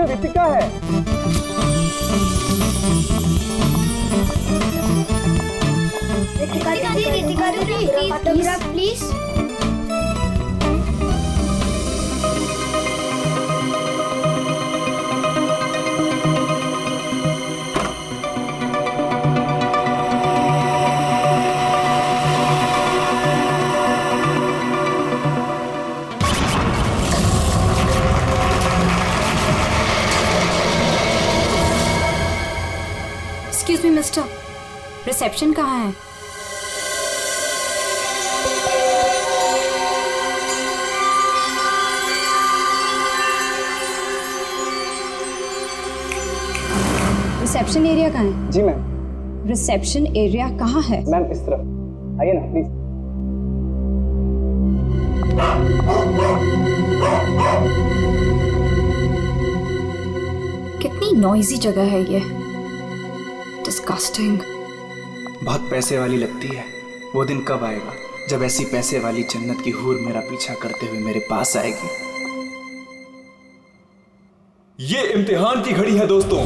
पीछे रितिका है। Ritika autograph please. Excuse me mister, reception कहाँ है? रिसेप्शन एरिया कहाँ है? जी मैम। रिसेप्शन एरिया कहाँ है? मैम इस तरफ आइए ना प्लीज। कितनी नॉइजी जगह है ये, डिस्गस्टिंग। बहुत पैसे वाली लगती है। वो दिन कब आएगा जब ऐसी पैसे वाली जन्नत की हूर मेरा पीछा करते हुए मेरे पास आएगी। ये इम्तिहान की घड़ी है दोस्तों।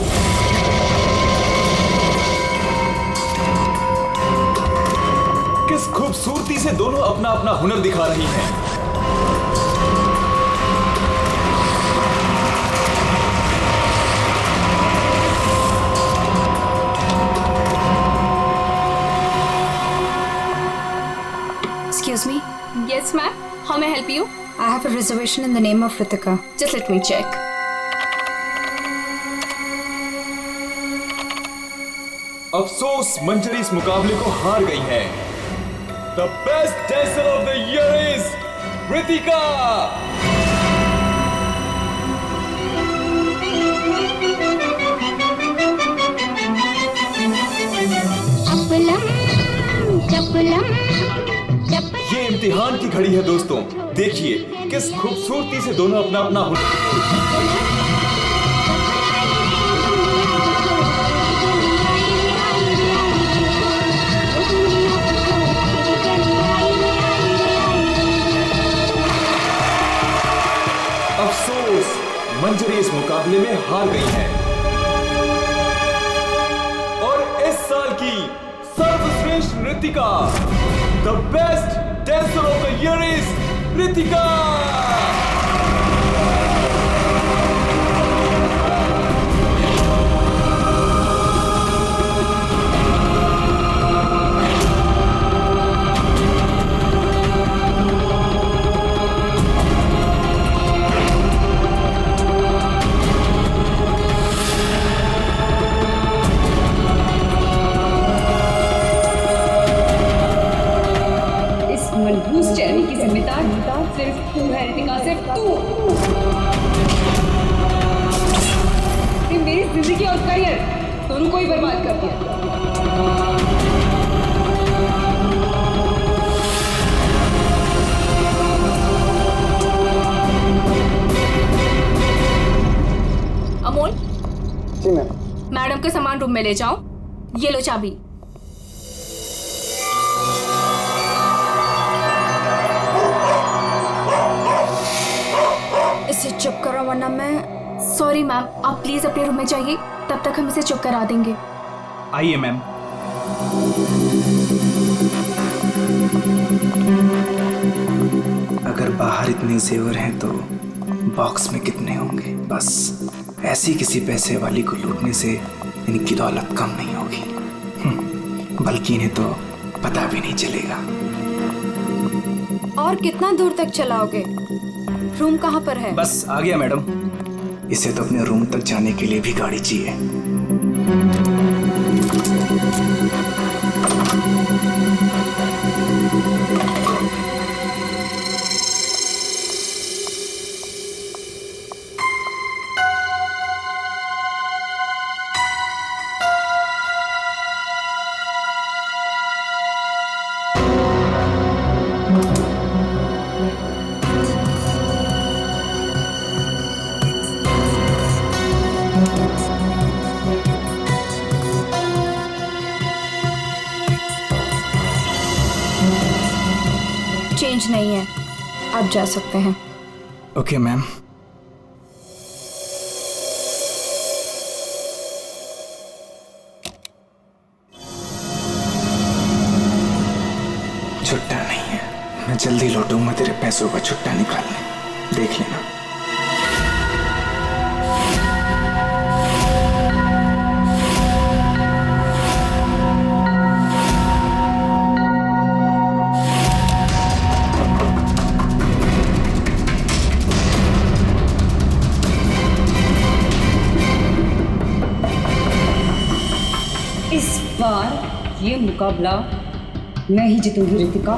किस खूबसूरती से दोनों अपना अपना हुनर दिखा रही हैं। Excuse me, Yes, ma'am. How may I help you? I have a reservation in the name of Ritika. Just let me check. अफसोस मंजरी इस मुकाबले को हार गई है। The best dancer of the year is Ritika. ये इम्तिहान की घड़ी है दोस्तों। देखिए किस खूबसूरती से दोनों अपना अपना अफसोस मंजरी इस मुकाबले में हार गई है और इस साल की सर्वश्रेष्ठ नृत्यिका the best dancer of the year is Ritika. मनहूस चेहरे की जिम्मेदार सिर्फ तू है रितिका, सिर्फ तू। मेरी जिंदगी और करियर दोनों को ही बर्बाद कर दिया। अमोल। जी मैम। मैडम के सामान रूम में ले जाओ। ये लो चाबी। इसे चुप करो वरना मैं। सॉरी मैम, आप प्लीज अपने रूम में जाइए, तब तक हम इसे चुप करा देंगे। आइए मैम। अगर बाहर इतने जेवर हैं तो बॉक्स में कितने होंगे। बस ऐसी किसी पैसे वाली को लूटने से इनकी दौलत कम नहीं होगी, बल्कि इन्हें तो पता भी नहीं चलेगा। और कितना दूर तक चलाओगे? रूम कहाँ पर है? बस आ गया मैडम। इसे तो अपने रूम तक जाने के लिए भी गाड़ी चाहिए। चेंज नहीं है, आप जा सकते हैं। Okay ma'am. छुट्टा नहीं है। मैं जल्दी लौटूंगा तेरे पैसों का छुट्टा निकालने, देख लेना। इस बार ये मुकाबला मैं ही जीतूंगी रितिका।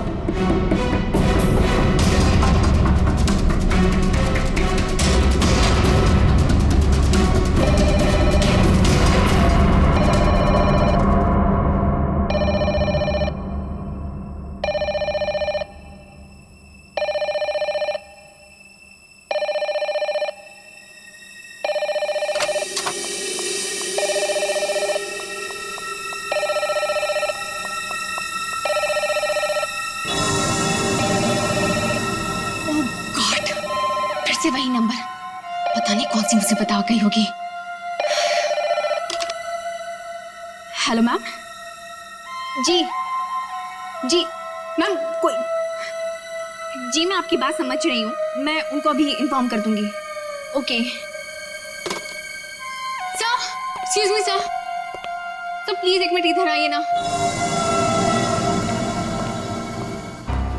से वही नंबर, पता नहीं कौन सी मुसीबत आ गई होगी। Hello ma'am. जी जी मैम, कोई जी, मैं आपकी बात समझ रही हूँ, मैं उनको अभी इन्फॉर्म कर दूंगी। Okay sir, excuse me sir, please एक मिनट इधर आइए ना।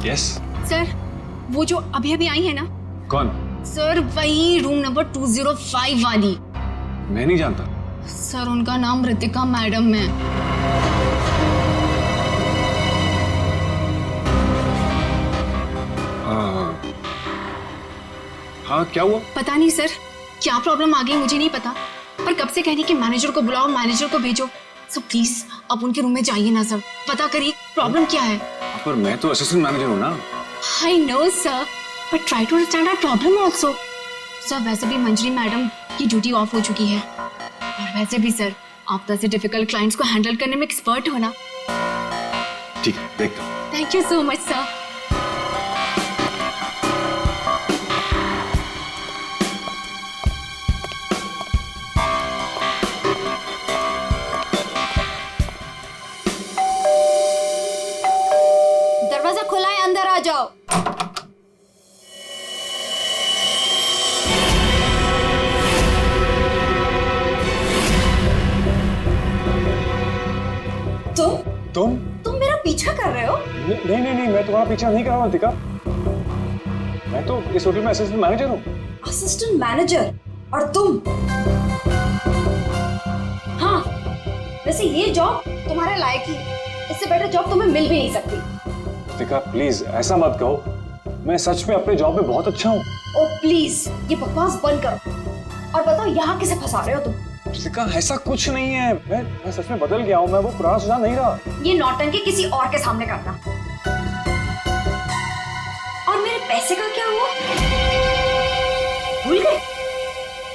यस सर, वो जो अभी अभी आई है ना। कौन? सर वही रूम नंबर 205 वाली। मैं नहीं जानता सर, उनका नाम रितिका मैडम है। हाँ क्या हुआ? पता नहीं सर, क्या प्रॉब्लम आ गई मुझे नहीं पता, पर कब से कहने कि मैनेजर को बुलाओ, मैनेजर को भेजो। सर प्लीज आप उनके रूम में जाइए ना सर, पता करिए प्रॉब्लम क्या है। पर मैं तो असिस्टेंट मैनेजर हूँ ना। I know sir, but try to understand our problem also. Sir वैसे भी मंजरी मैडम की ड्यूटी ऑफ हो चुकी है, और वैसे भी सर आप तो ऐसे डिफिकल्ट क्लाइंट्स को हैंडल करने में एक्सपर्ट हो ना। ठीक है, देखता हूँ। Thank you so much sir. दरवाजा खुला है, अंदर आ जाओ। तुम मेरा पीछा कर रहे हो? नहीं, मैं तुम्हारा पीछा नहीं कर रहा हूँ रितिका। मैं तो इस होटल में असिस्टेंट मैनेजर हूँ। Assistant manager? और तुम? हाँ, वैसे ये जॉब तुम्हारे लायक ही, इससे बेटर जॉब तुम्हें मिल भी नहीं सकती। रितिका प्लीज ऐसा मत कहो, मैं सच में अपने जॉब में बहुत अच्छा हूँ। ओ प्लीज ये बकवास बंद करो और बताओ यहाँ किसे फंसा रहे हो तुम? रितिका ऐसा कुछ नहीं है, मैं सच में बदल गया हूँ, मैं वो पुराना सुजान नहीं रहा। ये नौटंकी किसी और के सामने करना। और मेरे पैसे का क्या हुआ? भूल गए?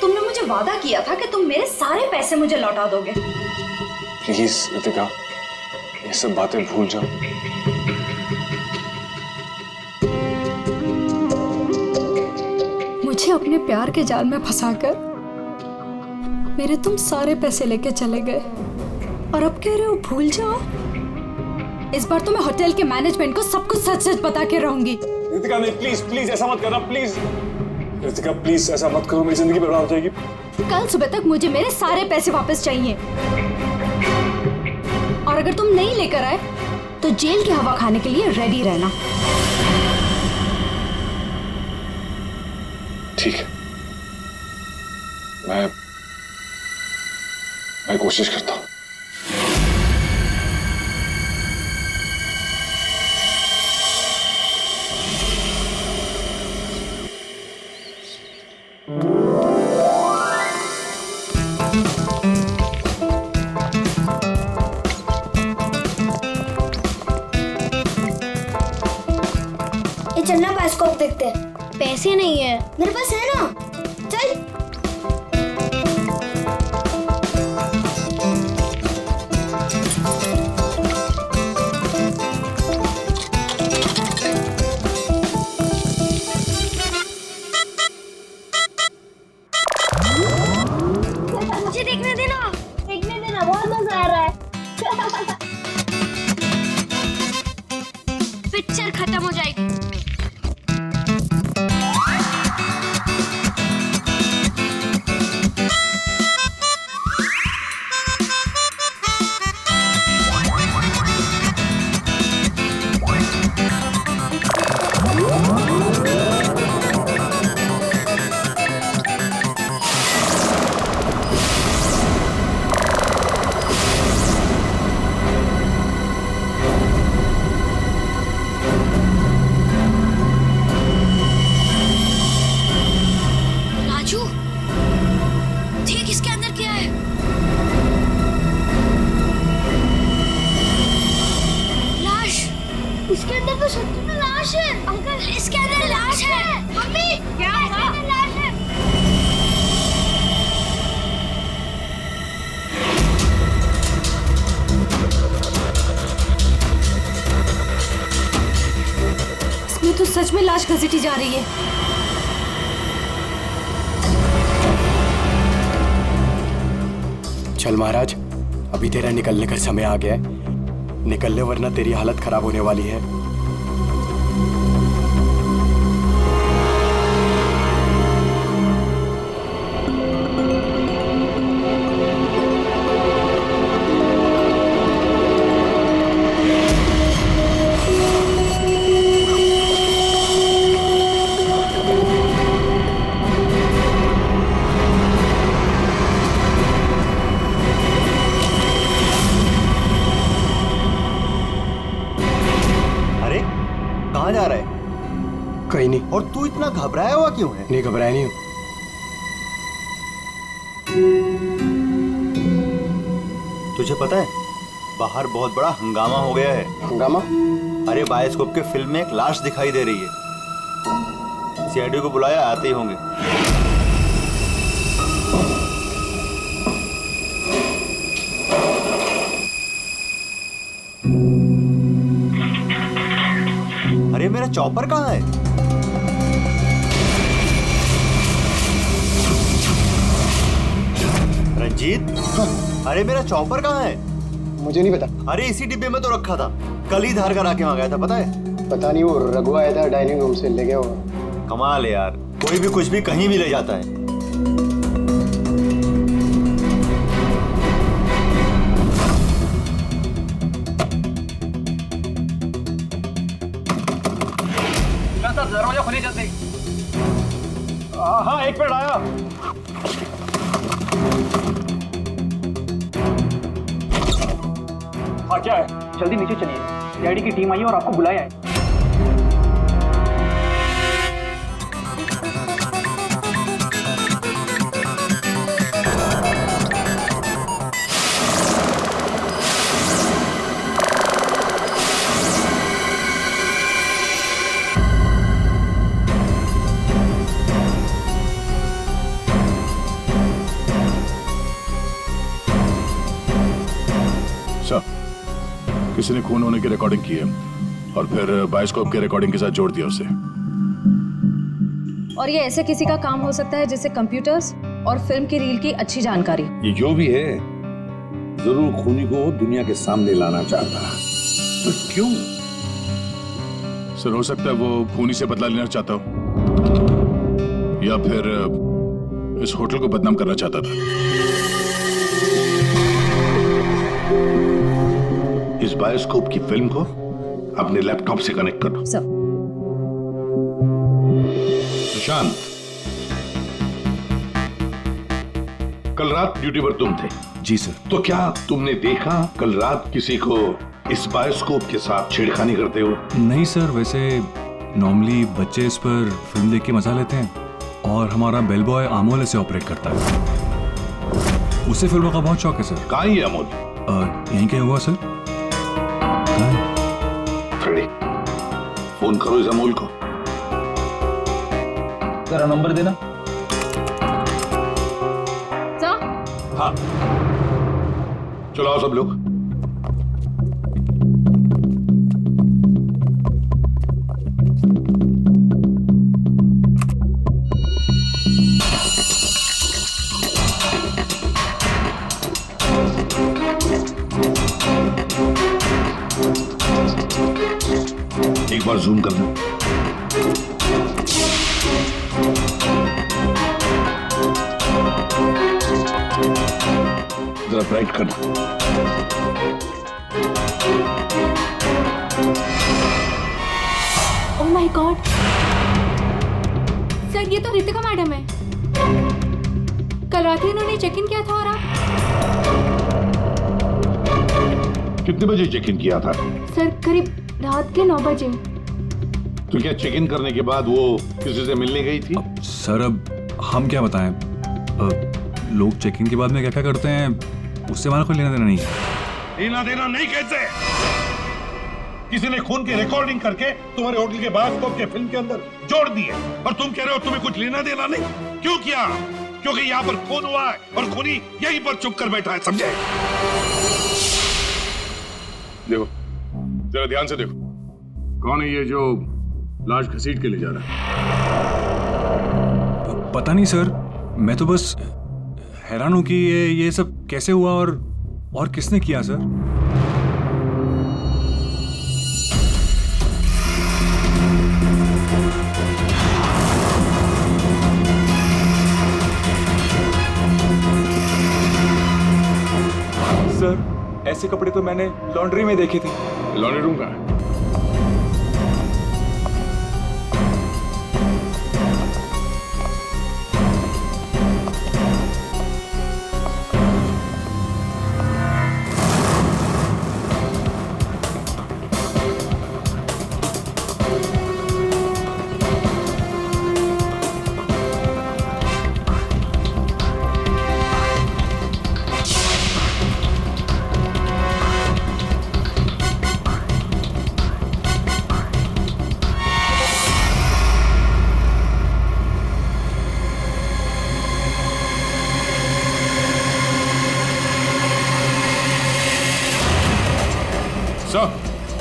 तुमने मुझे वादा किया था कि तुम मेरे सारे पैसे मुझे लौटा दोगे। प्लीज रितिका ये सब बातें भूल जाओ। मुझे अपने प्यार के जाल में फंसाकर मेरे तुम सारे पैसे लेके चले गए, और अब कह रहे हो भूल जाओ। इस बार तो मैं होटल के मैनेजमेंट को सब कुछ सच सच बता के रहूंगी। रितिका नहीं, प्लीज ऐसा मत करना, प्लीज रितिका प्लीज ऐसा मत करो, मेरी जिंदगी बर्बाद हो जाएगी। कल सुबह तक मुझे मेरे सारे पैसे वापस चाहिए, और अगर तुम नहीं लेकर आए तो जेल की हवा खाने के लिए रेडी रहना। ठीक है, मैं कोशिश करता हूँ। ये चलना बायोस्कोप देखते हैं। पैसे नहीं है मेरे पास, है ना? चल। मुझे देखने देना, बहुत मजा आ रहा है। पिक्चर खत्म हो जाएगी। इसके अंदर तो सच्ची में लाश है। अंकल इसके अंदर लाश है। मम्मी क्या हुआ? लाश है। इसमें तो सच में लाश घसीटी जा रही है। चल महाराज, अभी तेरा निकलने का समय आ गया है। निकल ले वरना तेरी हालत खराब होने वाली है। कहाँ जा रहा है? कहीं नहीं। और तू इतना घबराया हुआ क्यों है? नहीं घबराया नहीं हूँ। तुझे पता है बाहर बहुत बड़ा हंगामा हो गया है। हंगामा? अरे बायोस्कोप के फिल्म में एक लाश दिखाई दे रही है। सीआईडी को बुलाया, आते ही होंगे। अरे मेरा चॉपर कहाँ है? रंजीत, अरे मेरा चॉपर कहाँ है? मुझे नहीं पता। अरे इसी डिब्बे में तो रखा था, कल ही धार कर आके वहाँ गया था, पता है? पता नहीं, वो रघु आया था डाइनिंग रूम से, ले गया होगा। कमाल है यार, कोई भी कुछ भी कहीं भी ले जाता है। दरवाजा खोलिए जल्दी। हाँ, एक मिनट आया। हाँ क्या है? जल्दी नीचे चलिए, सीआईडी की टीम आई है और आपको बुलाया है। किसी ने खून होने की रिकॉर्डिंग की है और फिर बायोस्कोप के रिकॉर्डिंग के साथ जोड़ दिया उसे। और ये ऐसे किसी का काम हो सकता है जिसे कंप्यूटर्स और फिल्म की रील की अच्छी जानकारी। ये जो भी है जरूर खूनी को दुनिया के सामने लाना चाहता। तो क्यों? सर हो सकता है वो खूनी से बदला लेना चाहता हो या फिर इस होटल को बदनाम करना चाहता था। इस बायोस्कोप की फिल्म को अपने लैपटॉप से कनेक्ट करो। सर। सुशांत, कल रात ड्यूटी पर तुम थे? जी सर। तो क्या तुमने देखा कल रात किसी को इस बायोस्कोप के साथ छेड़खानी करते हो? नहीं सर, वैसे नॉर्मली बच्चे इस पर फिल्म देख के मजा लेते हैं और हमारा बेल बॉय अमोल इसे ऑपरेट करता है। उसे फिल्मों का बहुत शौक है सर। कहाँ है अमोल? यहीं कहीं हुआ सर। फ्रेडी, फोन करो इस अमोल को। तेरा नंबर देना। सर? हाँ, चलो आओ सब लोग। एक बार जूम करना। जरा ब्राइट करना। ओह माय गॉड सर, ये तो रितिका मैडम है। कल रात ही इन्होंने चेक इन किया था। और आप कितने बजे चेक इन किया था? सर करीब रात के 9 बजे। तो क्या चेक इन करने के बाद वो किसी से मिलने गई थी? सर अब हम क्या बताएं, लोग चेक इन के बाद में क्या क्या करते हैं उससे हमारा कोई लेना देना नहीं है। लेना देना नहीं कैसे? किसी ने खून की रिकॉर्डिंग करके तुम्हारे होटल के बायोस्कोप के फिल्म के अंदर जोड़ दिए और तुम कह रहे हो तुम्हें कुछ लेना देना नहीं। क्यों किया? क्योंकि यहाँ पर खून हुआ है और खूनी यहीं पर चुप कर बैठा है, समझे? देखो जरा ध्यान से देखो, कौन है ये जो लाश घसीट के ले जा रहा है? पता नहीं सर, मैं तो बस हैरान हूं कि ये सब कैसे हुआ और किसने किया सर। सर ऐसे कपड़े तो मैंने लॉन्ड्री में देखे थे। लॉन्ड्री रूम कहाँ है?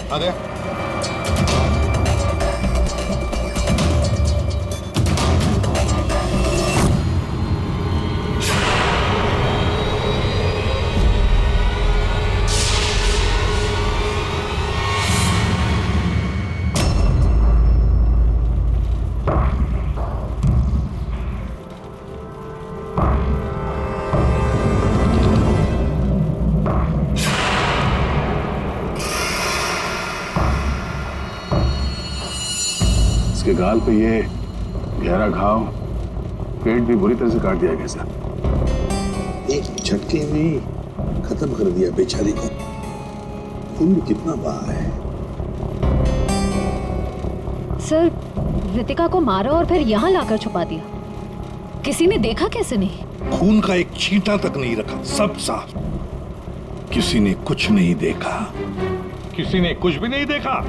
आ गया। इसके गाल पे ये गहरा घाव, पेट भी बुरी तरह से काट दिया गया सर। एक झटके में खत्म कर दिया बेचारी को। खून भी कितना बहा है। सर रितिका को मारा और फिर यहाँ लाकर छुपा दिया। किसी ने देखा कैसे नहीं? खून का एक छींटा तक नहीं रखा, सब साफ। किसी ने कुछ नहीं देखा। किसी ने कुछ भी नहीं देखा।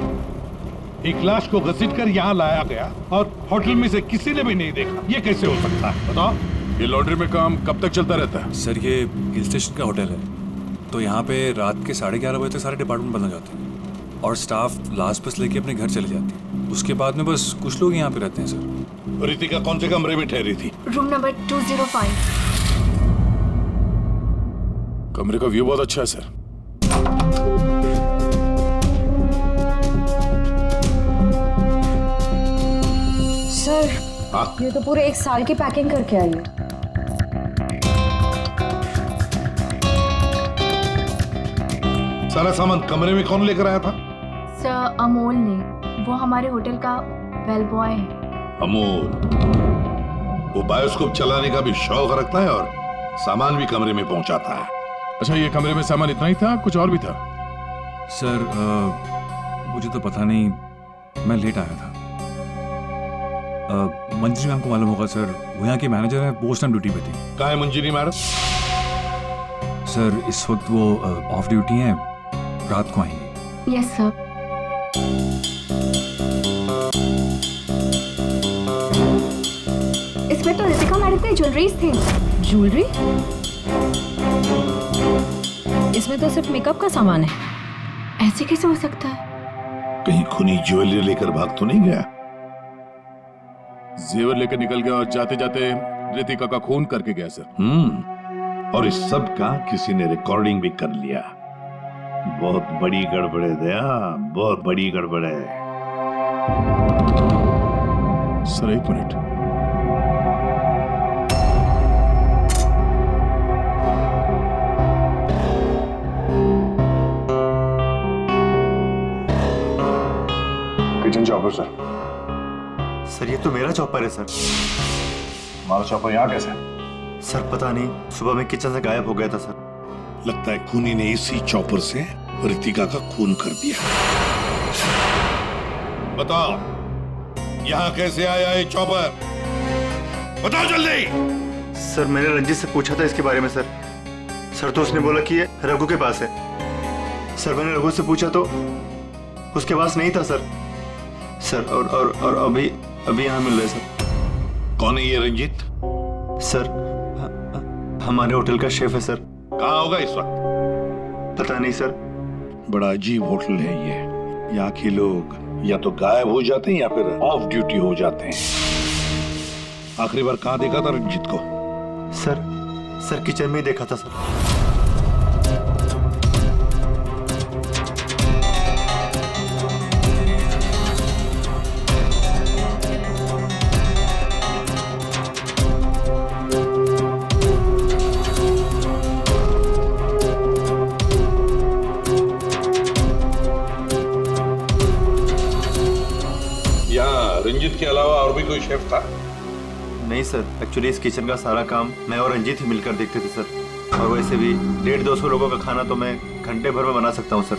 एक लाश को घसीटकर यहाँ लाया गया और होटल में से किसी ने भी नहीं देखा। ये कैसे हो सकता है बताओ? ये लॉन्ड्री में काम कब तक चलता रहता है? सर ये हिल स्टेशन का होटल है, तो यहाँ पे रात के 11:30 बजे तक सारे डिपार्टमेंट बंद हो जाते हैं और स्टाफ लास्ट बस लेके अपने घर चले जाते हैं। उसके बाद में बस कुछ लोग यहाँ पे रहते हैं सर। रितिका कौन से कमरे में ठहरी थी? Room number 205। कमरे का व्यू बहुत अच्छा है सर। सर ये तो पूरे 1 साल की पैकिंग करके आई है। सारा सामान कमरे में कौन लेकर आया था? सर अमोल ने, वो हमारे होटल का बेल बॉय है। अमोल वो बायोस्कोप चलाने का भी शौक रखता है और सामान भी कमरे में पहुंचाता है। अच्छा ये कमरे में सामान इतना ही था, कुछ और भी था? सर मुझे तो पता नहीं, मैं लेट आया था। मंजरी मैम को मालूम होगा सर, वो यहाँ की मैनेजर है, पोस्ट टाइम ड्यूटी पे थी। कहाँ है मंजरी मैडम? सर इस वक्त वो ऑफ ड्यूटी हैं, रात को आएंगे। Yes sir. इसमें तो रितिका मैडम के ज्वेलरीज थे। ज्वेलरी? इसमें तो सिर्फ मेकअप का सामान है। ऐसे कैसे हो सकता है? कहीं खूनी ज्वेलरी लेकर भाग तो नहीं गया? जेवर लेकर निकल गया और जाते जाते रितिका का खून करके गया सर। और इस सब का किसी ने रिकॉर्डिंग भी कर लिया। बहुत बड़ी गड़बड़ है दया, बहुत बड़ी गड़बड़ है। सर एक minute. Kitchen chopper sir. Sir ये तो मेरा चॉपर है सर। हमारा चॉपर यहाँ कैसे है? सर पता नहीं, सुबह में किचन से गायब हो गया था सर। लगता है खूनी ने इसी चॉपर से रितिका का खून कर दिया। बताओ यहाँ कैसे आया ये चॉपर? बताओ जल्दी। सर मैंने रंजीत से पूछा था इसके बारे में सर। सर तो उसने बोला कि ये रघु के पास है। सर मैंने रघु से पूछा तो उसके पास नहीं था सर। सर और अभी यहाँ मिल रहे सर। कौन है ये रंजीत? सर हमारे होटल का शेफ है सर। कहाँ होगा इस वक्त? पता नहीं सर। बड़ा अजीब होटल है ये। यहाँ के लोग या तो गायब हो जाते हैं या फिर ऑफ ड्यूटी हो जाते हैं। आखिरी बार कहाँ देखा था रंजीत को? सर किचन में ही देखा था सर। रंजीत के अलावा और भी कोई शेफ था? नहीं सर, एक्चुअली इस किचन का सारा काम मैं और रंजीत ही मिलकर देखते थे सर। और वैसे भी 150-200 लोगों का खाना तो मैं घंटे भर में बना सकता हूँ सर।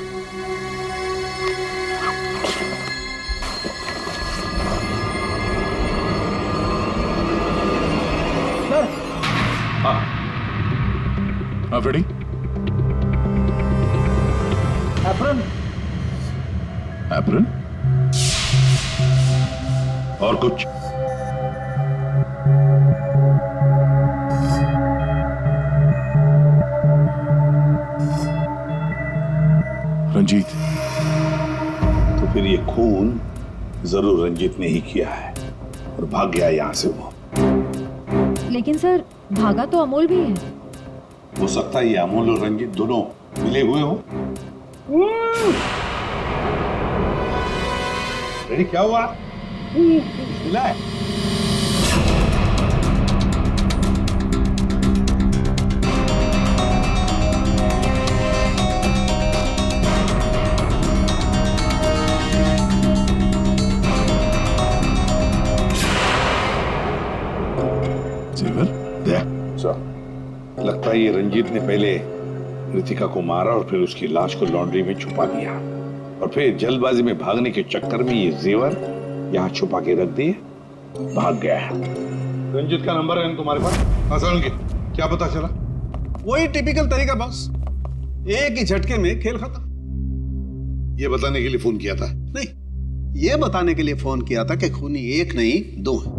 हाँ फ्रेडी। एप्रन। एप्रन? और कुछ? रंजीत। तो फिर ये खून जरूर रंजीत ने ही किया है और भाग गया यहाँ से वो। लेकिन सर भागा तो अमोल भी है। हो सकता है ये अमोल और रंजीत दोनों मिले हुए हो। रेडी क्या हुआ? मिला है? लगता है ये रंजीत ने पहले रितिका को मारा और फिर उसकी लाश को लॉन्ड्री में छुपा दिया और फिर जल्दबाजी में भागने के चक्कर में ये जेवर यहाँ छुपा के रख दिए, भाग गया है। रंजीत का नंबर है तुम्हारे पास? आसान के क्या पता चला? वही टिपिकल तरीका बस, एक ही झटके में खेल खत्म। ये बताने के लिए फोन किया था? नहीं, ये बताने के लिए फोन किया था कि खूनी एक नहीं दो है।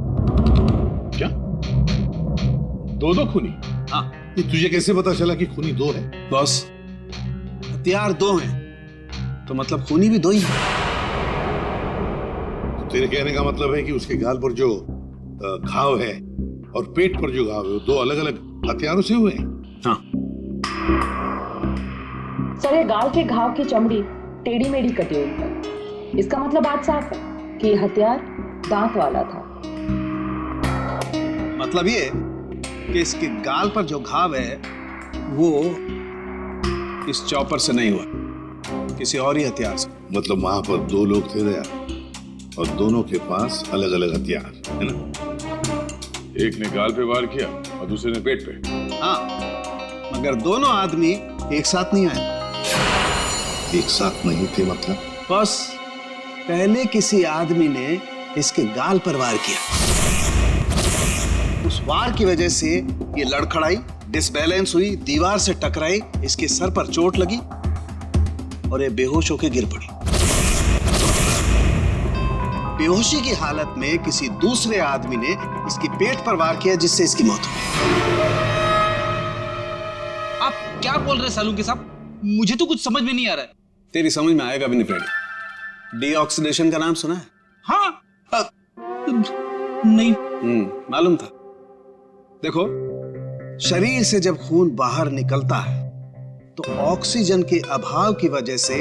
क्या? दो खूनी? हाँ। तुझे कैसे पता चला कि खूनी दो है? बॉस, हथियार दो हैं तो मतलब खूनी भी दो ही है। तेरे कहने का मतलब है कि उसके गाल पर जो घाव है और पेट पर जो घाव है वो दो अलग अलग हथियारों से हुए हैं? हाँ। सर ये गाल के घाव की चमड़ी टेढ़ी मेढ़ी कटी हुई है। इसका मतलब बात साफ है कि हथियार दांत वाला था। मतलब ये कि इसके गाल पर जो घाव है वो इस चॉपर से नहीं हुआ, किसी और ही हथियार से। मतलब वहां पर दो लोग थे दया और दोनों के पास अलग अलग हथियार है ना? एक ने गाल पे वार किया और दूसरे ने पेट पे। हाँ, मगर दोनों आदमी एक साथ नहीं आए। एक साथ नहीं थे मतलब? बस पहले किसी आदमी ने इसके गाल पर वार किया, उस वार की वजह से ये लड़खड़ाई, डिसबैलेंस हुई, दीवार से टकराई, इसके सर पर चोट लगी और ये बेहोश होकर गिर पड़ी। बेहोशी की हालत में किसी दूसरे आदमी ने इसके पेट पर वार किया जिससे इसकी मौत हो गई। आप क्या बोल रहे सालूके साहब? मुझे तो कुछ समझ में नहीं आ रहा है। तेरी समझ में आएगा भी नहीं फ्रेडी। डीऑक्सीडेशन का नाम सुना है? हाँ। नहीं। मालूम था। देखो, शरीर से जब खून बाहर निकलता है तो ऑक्सीजन के अभाव की वजह से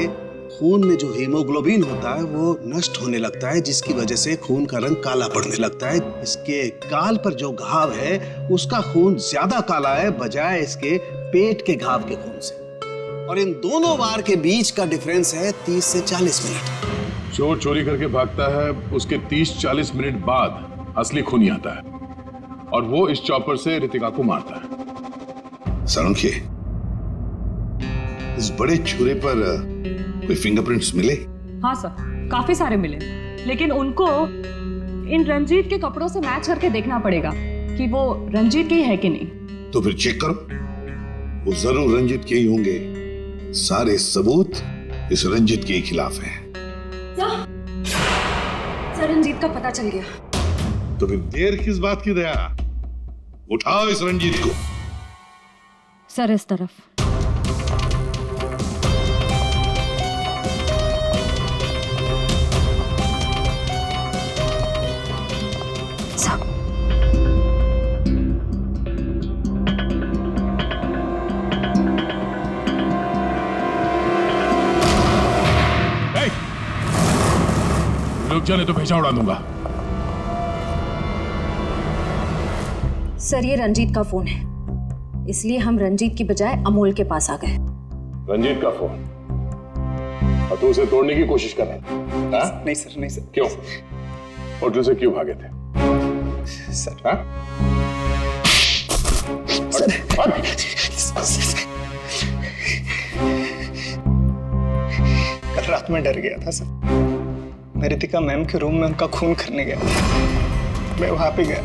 खून में जो हीमोग्लोबिन होता है वो नष्ट होने लगता है, जिसकी वजह से खून का रंग काला पड़ने लगता है। इसके गाल पर जो घाव है उसका खून ज्यादा काला है बजाय इसके पेट के घाव के खून से। और इन दोनों वार के बीच का डिफरेंस है 30 से 40 मिनट। चोर चोरी करके भागता है, उसके 30-40 मिनट बाद असली खूनी आता है और वो इस चॉपर से रितिका को मारता है। सालुंखे, इस बड़े छुरे पर कोई फिंगरप्रिंट्स मिले? हाँ सर, काफी सारे मिले, लेकिन उनको इन रंजीत के कपड़ों से मैच करके देखना पड़ेगा कि वो रंजीत के ही है कि नहीं। तो फिर चेक करो, वो जरूर रंजीत के ही होंगे। सारे सबूत इस रंजीत के खिलाफ हैं। सर रंजीत का पता चल गया। तो फिर देर किस बात की दया, उठाओ इस रंजीत को। सर इस तरफ। रुक जाने तो भेजा उड़ा दूंगा। सर ये रंजीत का फोन है, इसलिए हम रंजीत की बजाय अमोल के पास आ गए। रंजीत का फोन? और तू उसे तोड़ने की कोशिश कर रहा था? नहीं सर, नहीं सर। क्यों? होटल से क्यों भागे थे? सर हाँ? कल रात में डर गया था सर। मैं रितिका मैम के रूम में उनका खून करने गया था। मैं वहां पे गया,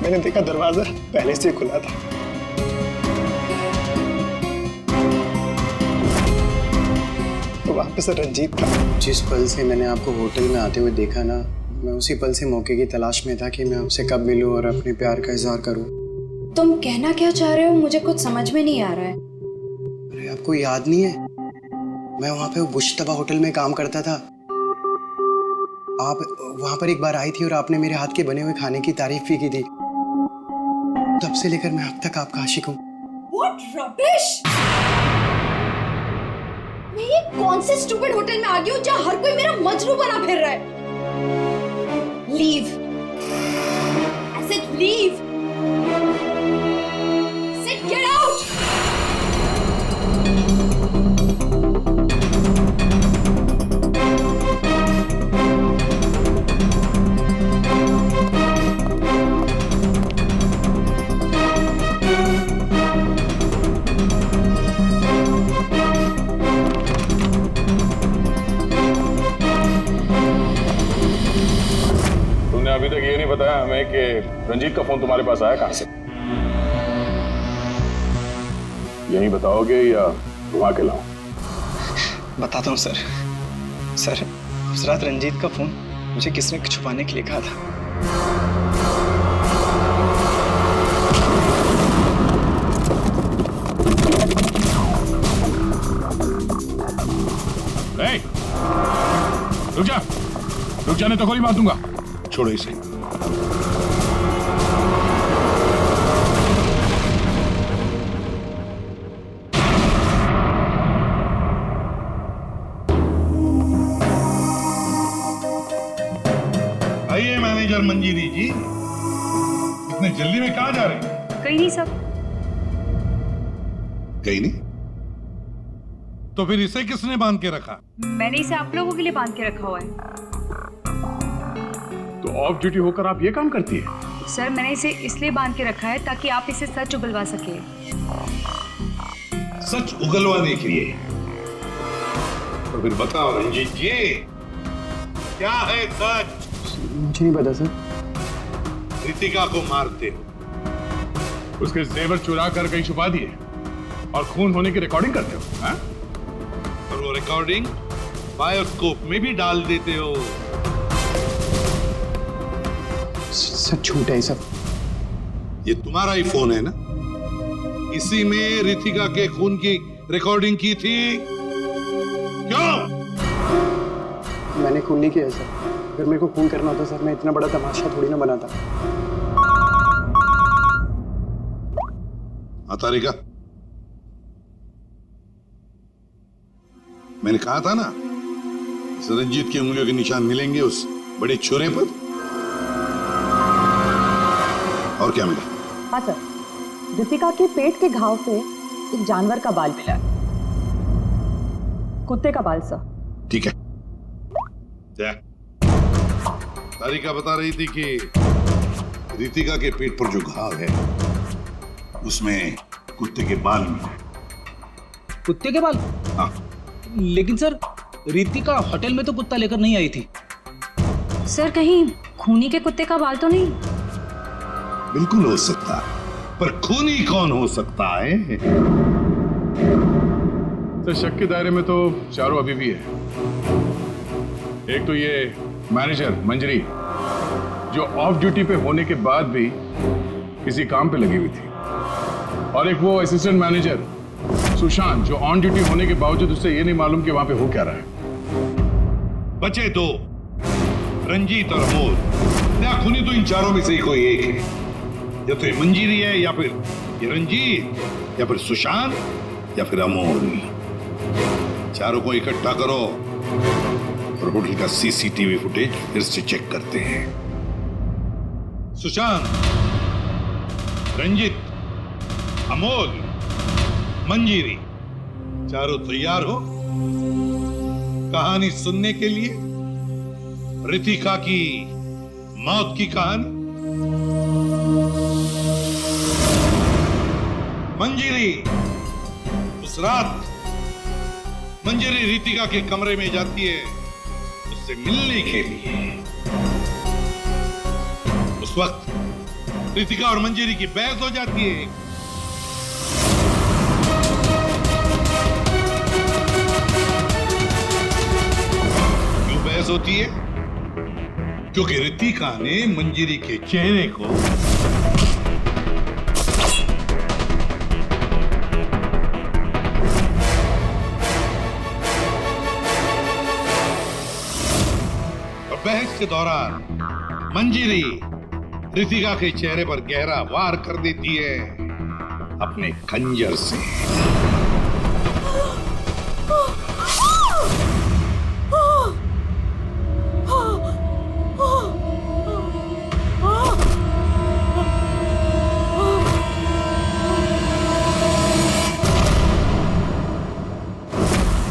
मैंने देखा दरवाजा पहले से खुला था। तो वहां पे सर रंजीत था। जिस पल से मैंने आपको होटल में आते हुए देखा ना, मैं उसी पल से मौके की तलाश में था कि मैं आपसे कब मिलूं और अपने प्यार का इजहार करूं। तुम कहना क्या चाह रहे हो मुझे कुछ समझ में नहीं आ रहा है। अरे आपको याद नहीं है, मैं वहां पे बुश्तबा होटल में काम करता था। आप वहां पर एक बार आई थी और आपने मेरे हाथ के बने हुए खाने की तारीफ भी की थी। तब से लेकर मैं अब तक आपका आशिक हूँ। What rubbish! मैं ये कौन से स्टूपिड होटल में आ गई हूँ जहाँ हर कोई मेरा मजनू बना फिर रहा है? Leave. I said leave. I said get out. अभी तक ये नहीं बताया हमें कि रंजीत का फोन तुम्हारे पास आया कहां से? यही बताओगे या घुमा के लाऊं? बताता हूँ सर। सर उस रात रंजीत का फोन मुझे किसने छुपाने के लिए कहा था। रुक जाने तो गोली मार दूंगा। छोड़ो इसे। आइए मैनेजर मंजीरी जी, इतने जल्दी में कहाँ जा रहे हैं? कहीं नहीं सर। कहीं नहीं? तो फिर इसे किसने बांध के रखा? मैंने इसे आप लोगों के लिए बांध के रखा हुआ है। तो ऑफ ड्यूटी होकर आप ये काम करती है? सर मैंने इसे इसलिए बांध के रखा है ताकि आप इसे सच उगलवा सके। सच उगलवाने के लिए? तो फिर बताओ रंजीत जी, क्या है सच? मुझे नहीं पता सर। रितिका को मारते हो, उसके जेवर चुरा कर कहीं छुपा दिए और खून होने की रिकॉर्डिंग करते हो, हाँ? और वो रिकॉर्डिंग बायोस्कोप में भी डाल देते हो। सच झूठ है सब। ये तुम्हारा ही फोन है ना? इसी में रितिका के खून की रिकॉर्डिंग की थी। क्यों? मैंने खून नहीं किया सर। अगर मेरे को खून करना होता सर, मैं इतना बड़ा तमाशा थोड़ी ना बनाता। तारिका, मैंने कहा था ना, इस रंजीत की उंगलियों के निशान मिलेंगे उस बड़े छोरे पर। और क्या मिला? हाँ सर, रितिका के पेट के घाव से एक जानवर का बाल मिला है, कुत्ते का बाल सर। ठीक है। क्या तारिका बता रही थी कि रितिका के पेट पर जो घाव है उसमें कुत्ते के बाल मिले। कुत्ते के बाल? हाँ। लेकिन सर, रितिका होटल में तो कुत्ता लेकर नहीं आई थी। सर कहीं खूनी के कुत्ते का बाल तो नहीं? बिल्कुल हो सकता है, पर खूनी कौन हो सकता है? तो शक के दायरे में तो चारों अभी भी है। एक तो ये मैनेजर मंजरी, जो ऑफ ड्यूटी पे होने के बाद भी किसी काम पे लगी हुई थी, और एक वो असिस्टेंट मैनेजर सुशांत, जो ऑन ड्यूटी होने के बावजूद उससे ये नहीं मालूम कि वहां पे हो क्या रहा है। बचे दो, रंजीत और अमोल। या खूनी तो इन चारों में से ही कोई एक है, या तो ये मंजीरी है, या फिर ये रंजीत, या फिर सुशांत, या फिर अमोल। चारों को इकट्ठा करो और होटल का सीसीटीवी फुटेज फिर से चेक करते हैं। सुशांत, रंजीत, अमोल, मंजीरी, चारों तैयार हो कहानी सुनने के लिए? रितिका की मौत की कहानी। मंजीरी, उस रात मंजीरी रितिका के कमरे में जाती है उससे मिलने के लिए। उस वक्त रितिका और मंजीरी की बहस हो जाती है। क्यों बहस होती है? क्योंकि रितिका ने मंजीरी के चेहरे को बहस के दौरान मंजीरी रितिका के चेहरे पर गहरा वार कर देती है अपने खंजर से।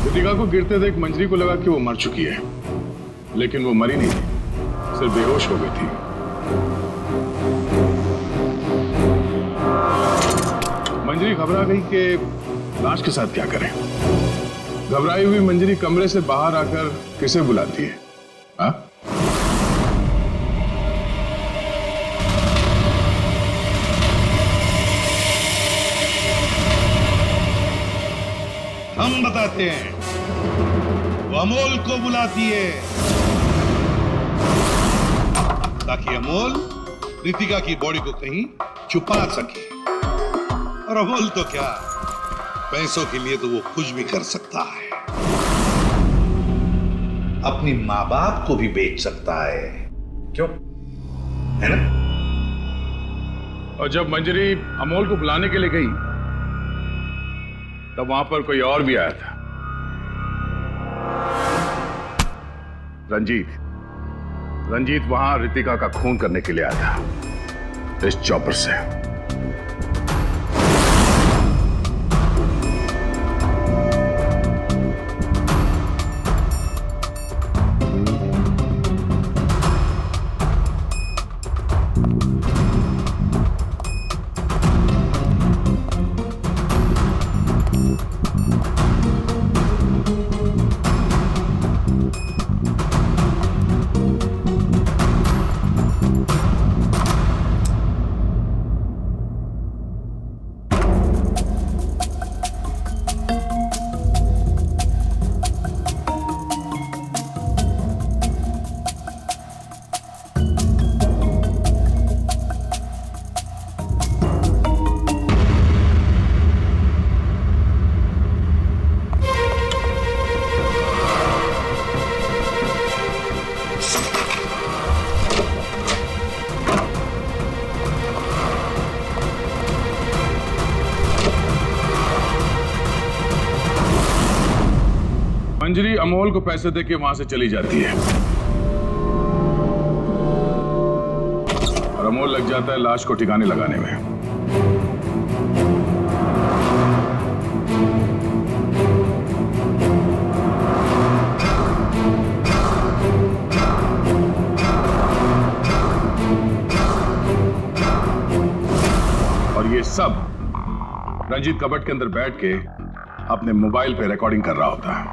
रितिका को गिरते देख मंजरी को लगा कि वो मर चुकी है, लेकिन वो मरी नहीं थी, सिर्फ बेहोश हो गई थी। मंजरी घबरा गई कि लाश के साथ क्या करें। घबराई हुई मंजरी कमरे से बाहर आकर किसे बुलाती है? हाँ? हम बताते हैं, वो अमोल को बुलाती है ताकि अमोल रितिका की बॉडी को कहीं छुपा सके। और अमोल तो क्या, पैसों के लिए तो वो कुछ भी कर सकता है। अपनी माँ बाप को भी बेच सकता है, क्यों? है ना? और जब मंजरी अमोल को बुलाने के लिए गई तब वहां पर कोई और भी आया था। रंजीत वहां रितिका का खून करने के लिए आया था इस चॉपर से। अमोल को पैसे देके वहां से चली जाती है और अमोल लग जाता है लाश को ठिकाने लगाने में। और ये सब रंजीत कबट के अंदर बैठ के अपने मोबाइल पे रिकॉर्डिंग कर रहा होता है।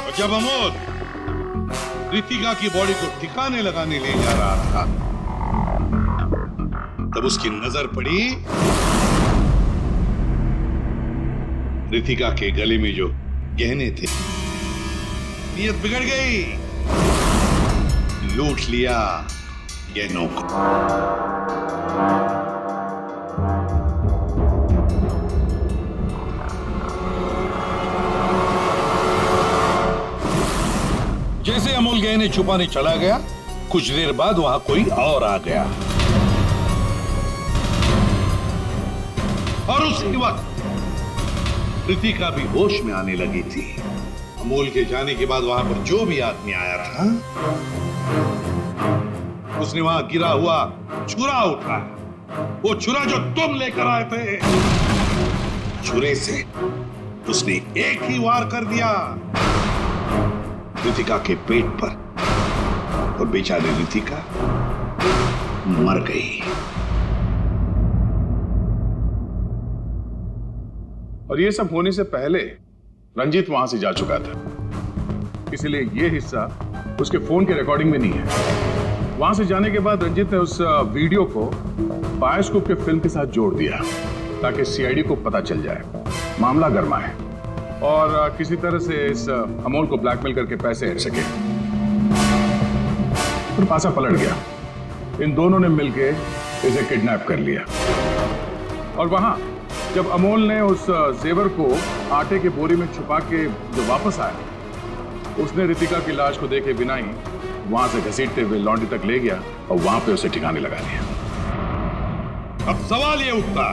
और जब अमोल रितिका की बॉडी को ठिकाने लगाने ले जा रहा था, तब उसकी नजर पड़ी रितिका के गले में जो गहने थे। नीयत बिगड़ गई, लूट लिया गहनों को। जैसे अमोल गहने छुपाने चला गया, कुछ देर बाद वहां कोई और आ गया और उसी वक्त रितिका भी होश में आने लगी थी। अमोल के जाने के बाद वहां पर जो भी आदमी आया था, उसने वहां गिरा हुआ छुरा उठाया। वो छुरा जो तुम लेकर आए थे, छुरे से उसने एक ही वार कर दिया रितिका के पेट पर और बेचारी रितिका मर गई। और ये सब होने से पहले रंजीत वहां से जा चुका था, इसलिए ये हिस्सा उसके फोन के रिकॉर्डिंग में नहीं है। वहां से जाने के बाद रंजीत ने उस वीडियो को बायोस्कोप के फिल्म के साथ जोड़ दिया ताकि सीआईडी को पता चल जाए, मामला गर्मा है और किसी तरह से इस अमोल को ब्लैकमेल करके पैसे हट सके। फिर पासा पलट गया, इन दोनों ने मिलकर इसे किडनैप कर लिया और वहां जब अमोल ने उस जेवर को आटे के बोरी में छुपा के जो वापस आया, उसने रितिका की लाश को देखे बिना ही वहां से घसीटते हुए लॉन्ड्री तक ले गया और वहां पे उसे ठिकाने लगा दिया। अब सवाल ये उठता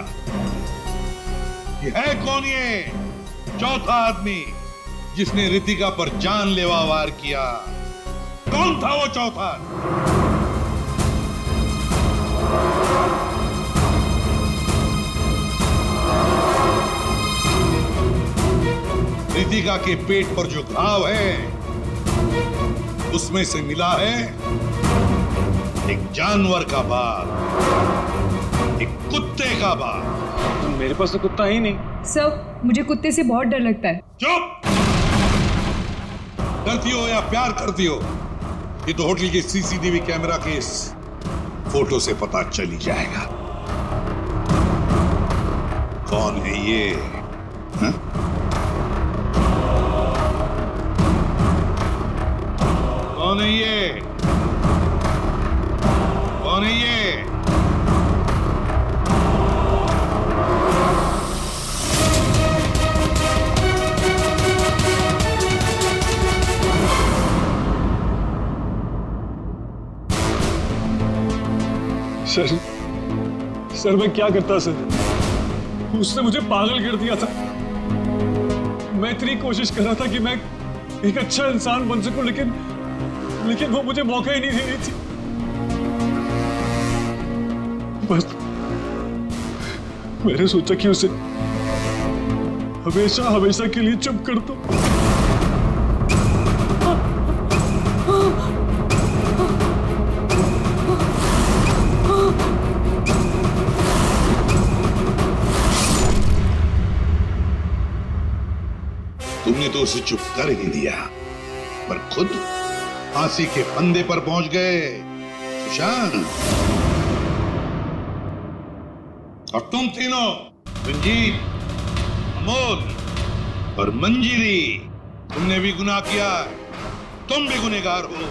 है कौन ये चौथा आदमी जिसने रितिका पर जानलेवा वार किया? कौन था वो चौथा? रितिका के पेट पर जो घाव है, उसमें से मिला है एक जानवर का बाल, एक कुत्ते का बाल। तो मेरे पास तो कुत्ता ही नहीं। सर, मुझे कुत्ते से बहुत डर लगता है। चुप! डरती हो या प्यार करती हो, ये तो होटल के सीसीटीवी कैमरा के इस फोटो से पता चल ही जाएगा कौन है ये। हा? कौन है ये? कौन है ये? सर मैं क्या करता सर? उसने मुझे पागल कर दिया था। मैं इतनी कोशिश कर रहा था कि मैं एक अच्छा इंसान बन सकूं, लेकिन वो मुझे मौका ही नहीं दे रही थी। बस मैंने सोचा कि उसे हमेशा हमेशा के लिए चुप कर दो। तुमने तो उसे चुप कर ही दिया, पर खुद फांसी के फंदे पर पहुंच गए सुशांत। और तुम तीनों, रंजीत, अमोल और मंजिरी, तुमने भी गुनाह किया है। तुम भी गुनहगार हो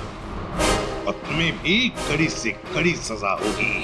और तुम्हें भी कड़ी से कड़ी सजा होगी।